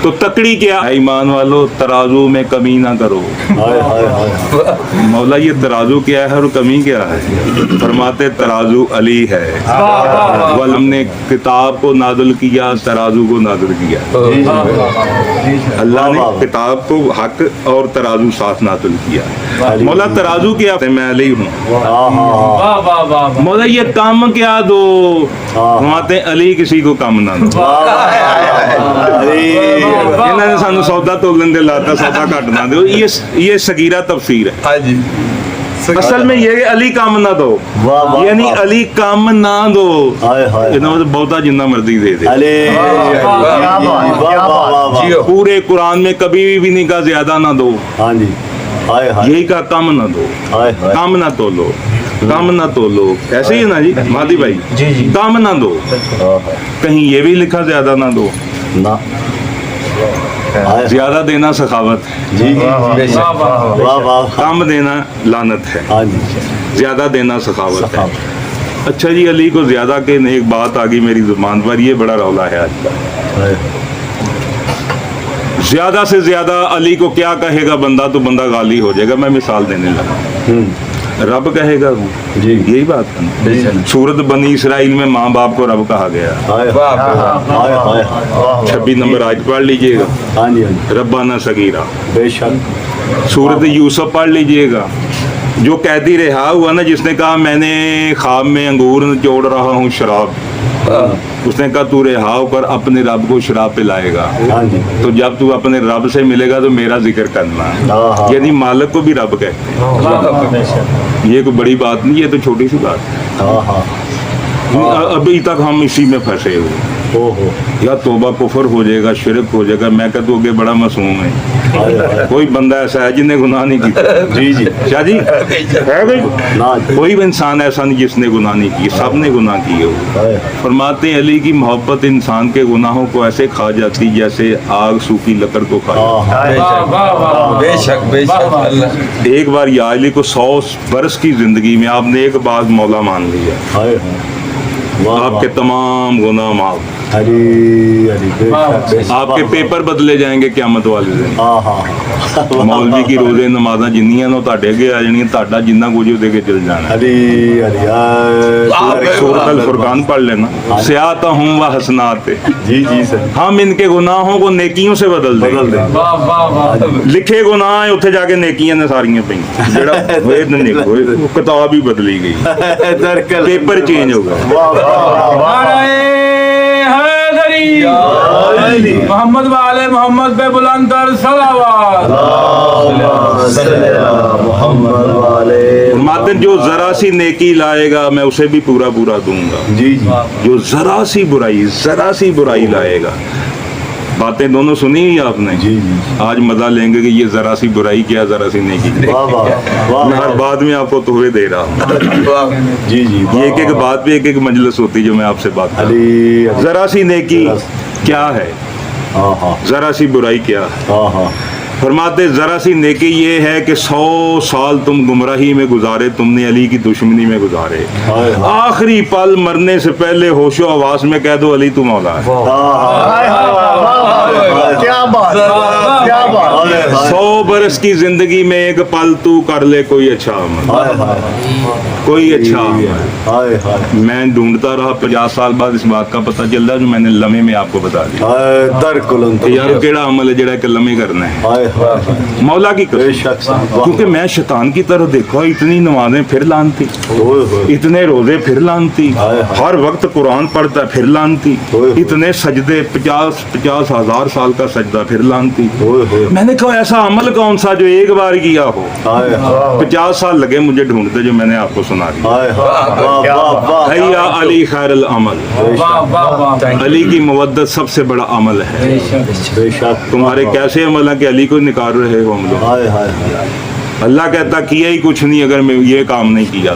तो तकड़ी क्या ईमान वालों, तराजू में कमी ना करो। मौला ये तराजू क्या है और कमी क्या है? फरमाते तराजू अली है। वल हमने किताब को नाज़िल किया, तराजू को नाज़िल किया। अल्लाह ने किताब को हक और तराजू साथ नाज़िल किया। मौला तराजू क्या है? मैं अली हूँ। मौला ये काम क्या दो? फरमाते अली किसी को काम ना दो। इन्होंने सानू सौदा तोलन दे लाता, सौदा घट ना दो। ये सगीरा तफसीर है। हाँ जी। असल में ये अली काम ना दो, यानी अली काम ना दो। इन्होंने बहुता जिन्ना मर्जी दे दे। पूरे कुरान में कभी भी नहीं कहा ज्यादा ना दो। हाँ जी। यही कहा कम ना दो, कम ना तोलो, कम ना तोलो। ऐसे ही ना जी मादी भाई, कम ना दो। कहीं ये भी लिखा ज्यादा ना दो ना। ज्यादा देना सखावत है, कम देना लानत है, ज्यादा देना सखावत है। अच्छा जी, अली को ज्यादा के एक बात आ गई मेरी जुबान पर, ये बड़ा रौला है आज का। ज्यादा से ज्यादा अली को क्या कहेगा बंदा तो बंदा गाली हो जाएगा। मैं मिसाल देने लगा, रब कहेगा जी, यही बात है। सूरत बनी इसराइल में माँ बाप को रब कहा गया। 26 नंबर आज पढ़ लीजिएगा, रब्बाना सगीरा। बेशक सूरत यूसुफ पढ़ लीजिएगा, जो कैदी रिहा हुआ ना, जिसने कहा मैंने ख्वाब में अंगूर निचोड़ रहा हूँ शराब, उसने कहा तू रिहा होकर अपने रब को शराब पिलाएगा। तो जब तू अपने रब से मिलेगा तो मेरा जिक्र करना। यानी मालिक को भी रब कहते हैं। ये कोई बड़ी बात नहीं, ये तो छोटी सी बात है। अभी तक हम इसी में फंसे हुए। या तोबा कुफर हो जाएगा, शिरक हो जाएगा। मैं कहता हूँ कि बड़ा मासूम है। कोई बंदा ऐसा है जिसने गुनाह नहीं किया? जी जी शाह जी है भाई, कोई भी इंसान ऐसा नहीं जिसने गुनाह नहीं किया, सब ने गुनाह किए हो। फरमाते हैं अली की मोहब्बत इंसान के गुनाहों को ऐसे खा जाती जैसे आग सूखी लकड़ को खा जाती। बेशक बेशक। एक बार या अली को 100 बरस की जिंदगी में आपने एक बार मौला मान लिया, आपके तमाम गुनाह माफ। आपके पेपर बदले जाएंगे क़यामत वाले दिन। मौलवी की रोजे नमाज़ां जिन्नियां नो तुहाडे अगे आ जानियां, तुहाडा जिन्ना कुछ ओहदे अगे चल जाना। सूरत अल फुरकान पढ़ लेना। सियात हूँ व हसनात, जी जी सर, हम इनके गुनाहों को नेकियों से बदल देंगे। लिखे गुनाह उत्थे जाके नेकियां ने सारियां पईं, जेड़ा किताब ही बदली गई, पेपर चेंज हो गए। मोहम्मद वाले मोहम्मद पे बुलंद कर सलावत। मातन जो जरा सी नेकी लाएगा मैं उसे भी पूरा पूरा दूंगा। जी जी। जो जरा सी बुराई लाएगा। बातें दोनों सुनी ही आपने। जी जी। आज मजा लेंगे कि ये जरा सी बुराई क्या, जरा सी नेकी। मैं हर बात में आपको तोहफे दे रहा हूँ। जी जी। ये एक एक बात पे एक एक मजलिस होती जो मैं आपसे बात कर रहा हूँ। जरा सी नेकी क्या है, जरा सी बुराई क्या है? फरमाते जरा सी नेकी ये है कि 100 साल तुम गुमराही में गुजारे, तुमने अली की दुश्मनी में गुजारे। आखिरी पल मरने से पहले होशो आवास में कह दो अली तू मौला है। क्या बात, क्या बात। 100 बरस की जिंदगी में एक पल तू कर ले कोई अच्छा अमल, कोई अच्छा अमल। मैं ढूंढता रहा, 50 साल बाद इस बात का पता चल रहा जो मैंने लम्हे में आपको बता दिया। यार केड़ा अमल है जेड़ा लम्हे करना है मौला की कसम। क्योंकि मैं शैतान की तरह देखा, इतनी नमाजें फिर लानती, इतने रोजे फिर लानती, हर वक्त कुरान पढ़ता फिर लानती, इतने सजदे 50 हजार साल का सजदा फिर लानती। मैंने कहा ऐसा अमल कौन सा जो एक बार किया हो? 50 साल लगे मुझे ढूंढते, जो मैंने आपको सुना दिया। अली खैरुल अमल, अली की मवद्दत सबसे बड़ा अमल है। तुम्हारे कैसे अमल है कि अली को निकाल रहे हो हम लोग? अल्लाह कहता किया ही कुछ नहीं अगर मैं ये काम नहीं किया।